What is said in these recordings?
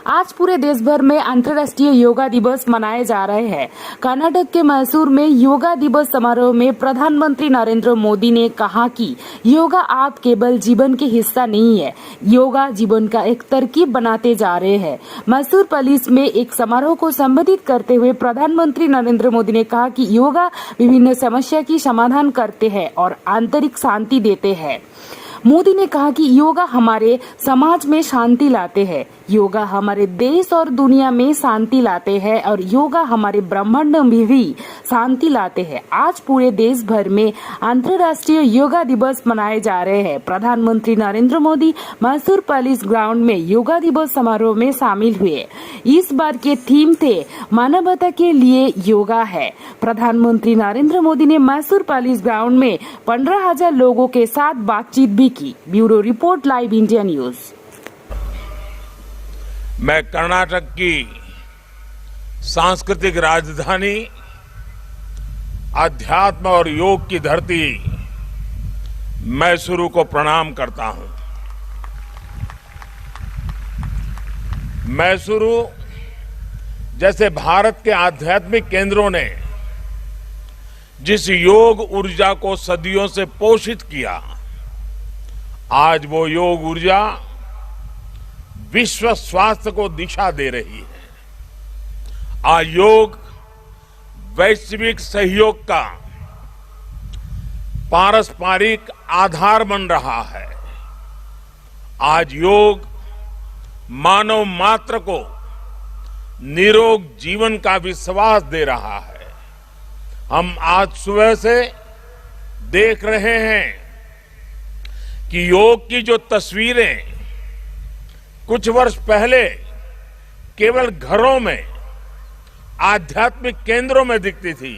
आज पूरे देश भर में अंतर्राष्ट्रीय योगा दिवस मनाए जा रहे हैं। कर्नाटक के मैसूर में योगा दिवस समारोह में प्रधानमंत्री नरेंद्र मोदी ने कहा कि योगा आप केवल जीवन के हिस्सा नहीं है, योगा जीवन का एक तरकीब बनाते जा रहे हैं। मैसूर पुलिस में एक समारोह को संबोधित करते हुए प्रधानमंत्री नरेंद्र मोदी ने कहा कि योगा विभिन्न समस्या की समाधान करते हैं और आंतरिक शांति देते हैं। मोदी ने कहा कि योगा हमारे समाज में शांति लाते हैं, योगा हमारे देश और दुनिया में शांति लाते हैं और योगा हमारे ब्रह्मांड में भी शांति लाते हैं। आज पूरे देश भर में अंतर्राष्ट्रीय योगा दिवस मनाए जा रहे हैं। प्रधानमंत्री नरेंद्र मोदी मैसूर पुलिस ग्राउंड में योगा दिवस समारोह में शामिल हुए। इस बार के थीम थे मानवता के लिए योगा है। प्रधानमंत्री नरेंद्र मोदी ने मैसूर पुलिस ग्राउंड में 15,000 लोगों के साथ बातचीत भी की। Bureau report, live India news. मैं कर्नाटक की सांस्कृतिक राजधानी, अध्यात्म और योग की धरती मैसूरू को प्रणाम करता हूं। मैसूरू जैसे भारत के आध्यात्मिक केंद्रों ने जिस योग ऊर्जा को सदियों से पोषित किया, आज वो योग ऊर्जा विश्व स्वास्थ्य को दिशा दे रही है। आज योग वैश्विक सहयोग का पारस्परिक आधार बन रहा है। आज योग मानव मात्र को निरोग जीवन का विश्वास दे रहा है। हम आज सुबह से देख रहे हैं कि योग की जो तस्वीरें कुछ वर्ष पहले केवल घरों में, आध्यात्मिक केंद्रों में दिखती थी,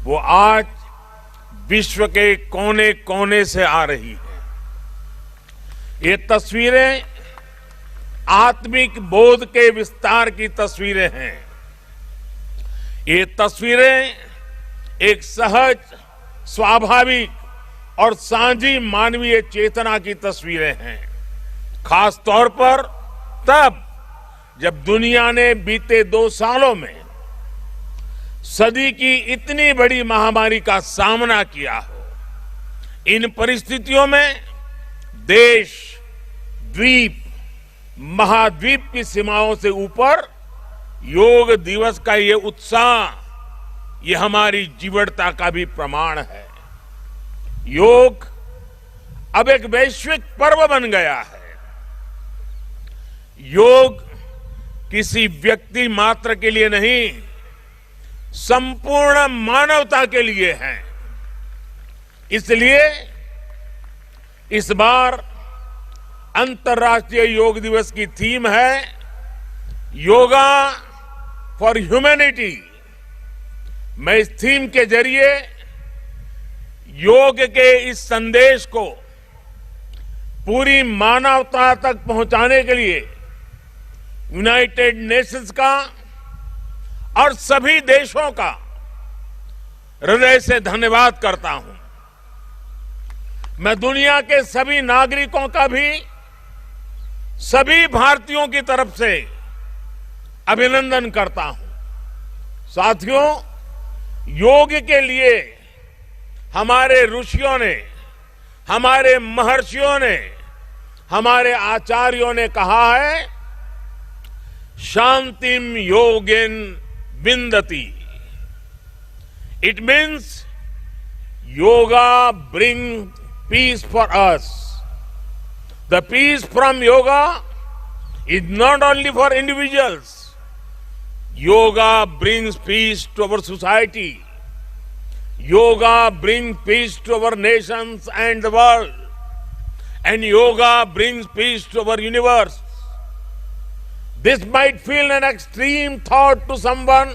वो आज विश्व के कोने कोने से आ रही है। ये तस्वीरें आत्मिक बोध के विस्तार की तस्वीरें हैं। ये तस्वीरें एक सहज, स्वाभाविक और साझी मानवीय चेतना की तस्वीरें हैं। खास तौर पर तब जब दुनिया ने बीते 2 सालों में सदी की इतनी बड़ी महामारी का सामना किया हो। इन परिस्थितियों में देश, द्वीप, महाद्वीप की सीमाओं से ऊपर योग दिवस का ये उत्साह, ये हमारी जीवटता का भी प्रमाण है। योग अब एक वैश्विक पर्व बन गया है। योग किसी व्यक्ति मात्र के लिए नहीं, संपूर्ण मानवता के लिए है। इसलिए इस बार अंतर्राष्ट्रीय योग दिवस की थीम है योगा फॉर ह्यूमैनिटी। मैं इस थीम के जरिए योग के इस संदेश को पूरी मानवता तक पहुंचाने के लिए यूनाइटेड नेशंस का और सभी देशों का हृदय से धन्यवाद करता हूं। मैं दुनिया के सभी नागरिकों का भी सभी भारतीयों की तरफ से अभिनंदन करता हूं। साथियों, योग के लिए हमारे ऋषियों ने, हमारे महर्षियों ने, हमारे आचार्यों ने कहा है, शांतिम योगेन विंदति। It means yoga bring peace for us. The peace from yoga is not only for individuals. Yoga brings peace to our society. Yoga brings peace to our nations and the world. And yoga brings peace to our universe. This might feel an extreme thought to someone,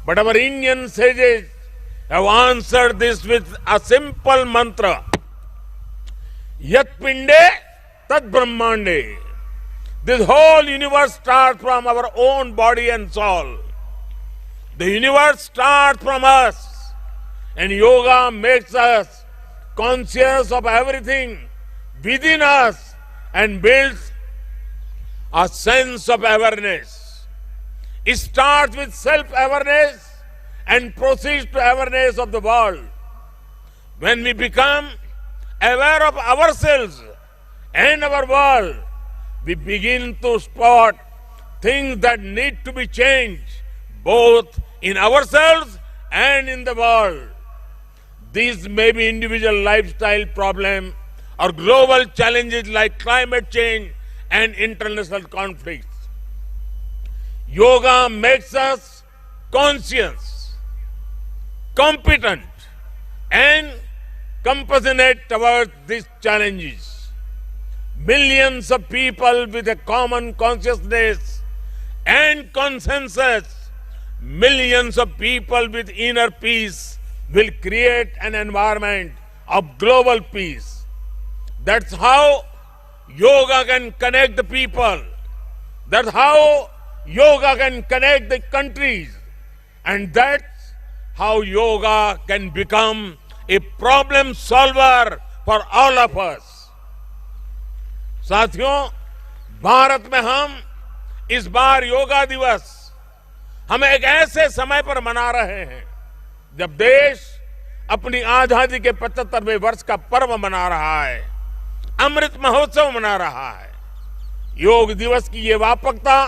but our Indian sages have answered this with a simple mantra. Yat pinde tad brahmande. This whole universe starts from our own body and soul. The universe starts from us, and yoga makes us conscious of everything within us and builds a sense of awareness. It starts with self-awareness and proceeds to awareness of the world. When we become aware of ourselves and our world, we begin to spot things that need to be changed, both in ourselves and in the world. These may be individual lifestyle problems or global challenges like climate change and international conflicts. Yoga makes us conscious, competent, and compassionate towards these challenges. Millions of people with a common consciousness and consensus, millions of people with inner peace will create an environment of global peace. That's how yoga can connect the people. That's how yoga can connect the countries. And that's how yoga can become a problem solver for all of us. साथियों, भारत में हम इस बार योगा दिवस हम एक ऐसे समय पर मना रहे हैं जब देश अपनी आजादी के 75वें वर्ष का पर्व मना रहा है, अमृत महोत्सव मना रहा है। योग दिवस की ये व्यापकता,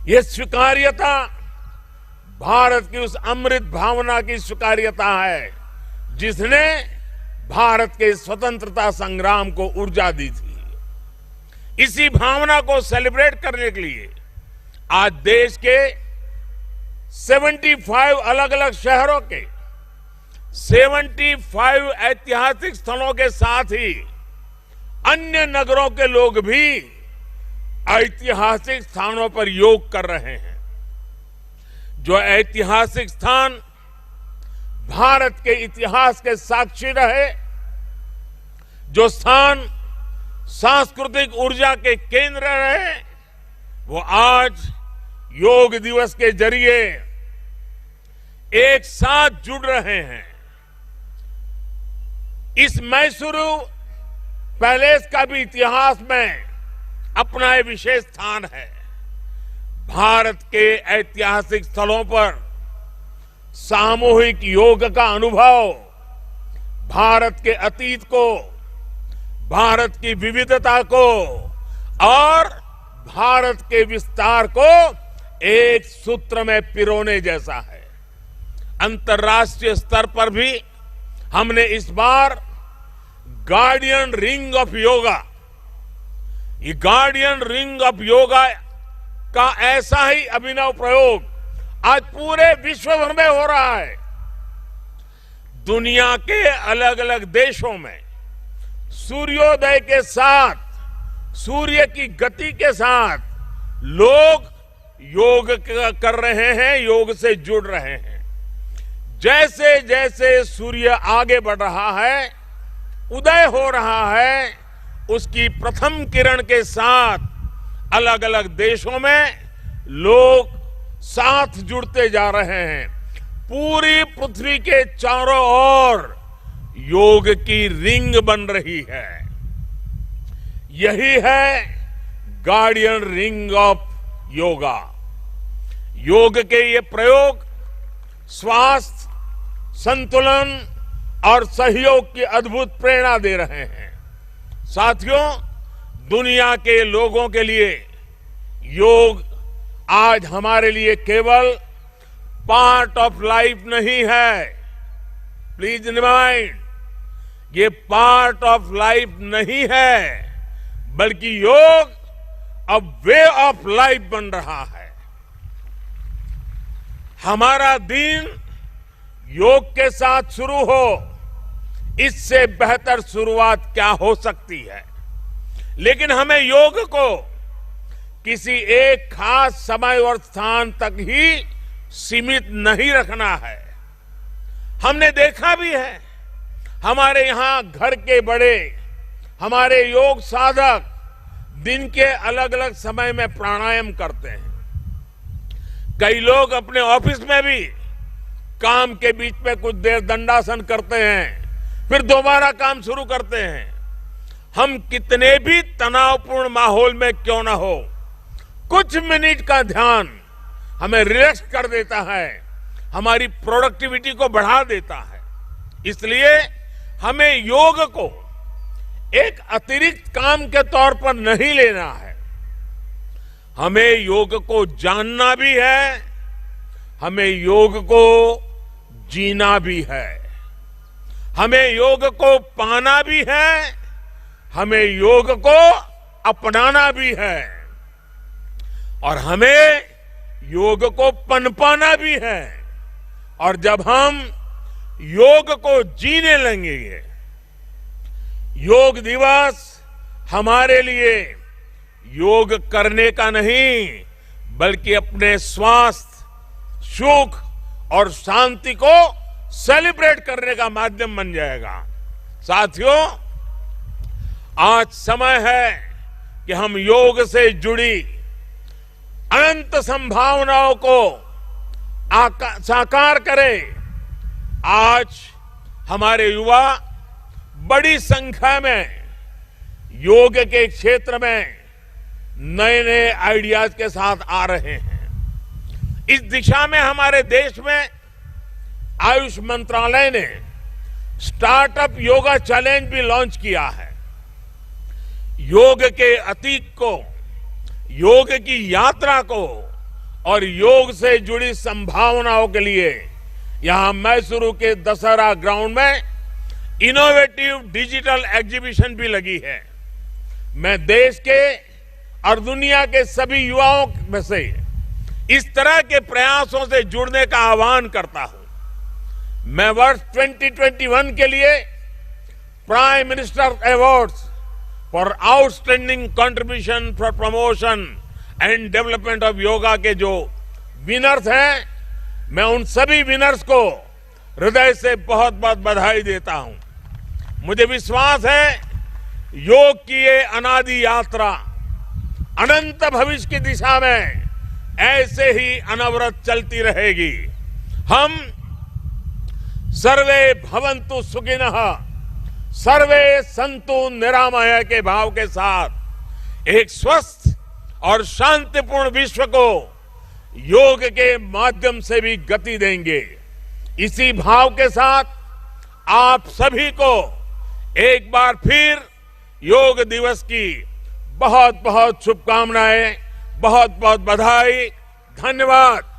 ये स्वीकार्यता भारत की उस अमृत भावना की स्वीकार्यता है जिसने भारत के स्वतंत्रता संग्राम को ऊर्जा दी थी। इसी भावना को सेलिब्रेट करने के लिए आज देश के 75 अलग अलग शहरों के 75 ऐतिहासिक स्थलों के साथ ही अन्य नगरों के लोग भी ऐतिहासिक स्थानों पर योग कर रहे हैं। जो ऐतिहासिक स्थान भारत के इतिहास के साक्षी रहे, जो स्थान सांस्कृतिक ऊर्जा के केंद्र रहे, वो आज योग दिवस के जरिए एक साथ जुड़ रहे हैं। इस मैसूरू पैलेस का भी इतिहास में अपना एक विशेष स्थान है। भारत के ऐतिहासिक स्थलों पर सामूहिक योग का अनुभव भारत के अतीत को, भारत की विविधता को और भारत के विस्तार को एक सूत्र में पिरोने जैसा है। अंतर्राष्ट्रीय स्तर पर भी हमने इस बार गार्डियन रिंग ऑफ योगा, ये गार्डियन रिंग ऑफ योगा का ऐसा ही अभिनव प्रयोग आज पूरे विश्व भर में हो रहा है। दुनिया के अलग अलग देशों में सूर्योदय के साथ, सूर्य की गति के साथ लोग योग कर रहे हैं, योग से जुड़ रहे हैं। जैसे जैसे सूर्य आगे बढ़ रहा है, उदय हो रहा है, उसकी प्रथम किरण के साथ अलग अलग देशों में लोग साथ जुड़ते जा रहे हैं। पूरी पृथ्वी के चारों ओर योग की रिंग बन रही है। यही है गार्डियन रिंग ऑफ योगा। योग के ये प्रयोग स्वास्थ्य, संतुलन और सहयोग की अद्भुत प्रेरणा दे रहे हैं। साथियों, दुनिया के लोगों के लिए योग आज हमारे लिए केवल पार्ट ऑफ लाइफ नहीं है। प्लीज रिमाइंड, ये पार्ट ऑफ लाइफ नहीं है, बल्कि योग अब वे ऑफ लाइफ बन रहा है। हमारा दिन योग के साथ शुरू हो, इससे बेहतर शुरुआत क्या हो सकती है। लेकिन हमें योग को किसी एक खास समय और स्थान तक ही सीमित नहीं रखना है। हमने देखा भी है, हमारे यहां घर के बड़े, हमारे योग साधक दिन के अलग अलग समय में प्राणायाम करते हैं। कई लोग अपने ऑफिस में भी काम के बीच में कुछ देर दंडासन करते हैं, फिर दोबारा काम शुरू करते हैं। हम कितने भी तनावपूर्ण माहौल में क्यों ना हो, कुछ मिनट का ध्यान हमें रिलैक्स कर देता है, हमारी प्रोडक्टिविटी को बढ़ा देता है। इसलिए हमें योग को एक अतिरिक्त काम के तौर पर नहीं लेना है, हमें योग को जानना भी है, हमें योग को जीना भी है, हमें योग को पाना भी है, हमें योग को अपनाना भी है और हमें योग को पनपाना भी है। और जब हम योग को जीने लगेंगे, योग दिवस हमारे लिए योग करने का नहीं बल्कि अपने स्वास्थ्य, सुख और शांति को सेलिब्रेट करने का माध्यम बन जाएगा। साथियों, आज समय है कि हम योग से जुड़ी अनंत संभावनाओं को साकार करें। आज हमारे युवा बड़ी संख्या में योग के क्षेत्र में नए नए आइडियाज के साथ आ रहे हैं। इस दिशा में हमारे देश में आयुष मंत्रालय ने स्टार्टअप योगा चैलेंज भी लॉन्च किया है। योग के अतीत को, योग की यात्रा को और योग से जुड़ी संभावनाओं के लिए यहां मैसूरू के दशहरा ग्राउंड में इनोवेटिव डिजिटल एग्जीबिशन भी लगी है। मैं देश के और दुनिया के सभी युवाओं में से इस तरह के प्रयासों से जुड़ने का आह्वान करता हूं। मैं वर्ष 2021 के लिए prime minister awards for outstanding contribution for promotion and development of yoga के जो विनर्स हैं, मैं उन सभी विनर्स को हृदय से बहुत बहुत बधाई देता हूं। मुझे विश्वास है योग की ये अनादि यात्रा अनंत भविष्य की दिशा में ऐसे ही अनवरत चलती रहेगी। हम सर्वे भवन्तु सुखिनः, सर्वे सन्तु निरामय के भाव के साथ एक स्वस्थ और शांतिपूर्ण विश्व को योग के माध्यम से भी गति देंगे। इसी भाव के साथ आप सभी को एक बार फिर योग दिवस की बहुत बहुत शुभकामनाएं, बहुत बहुत बधाई, धन्यवाद।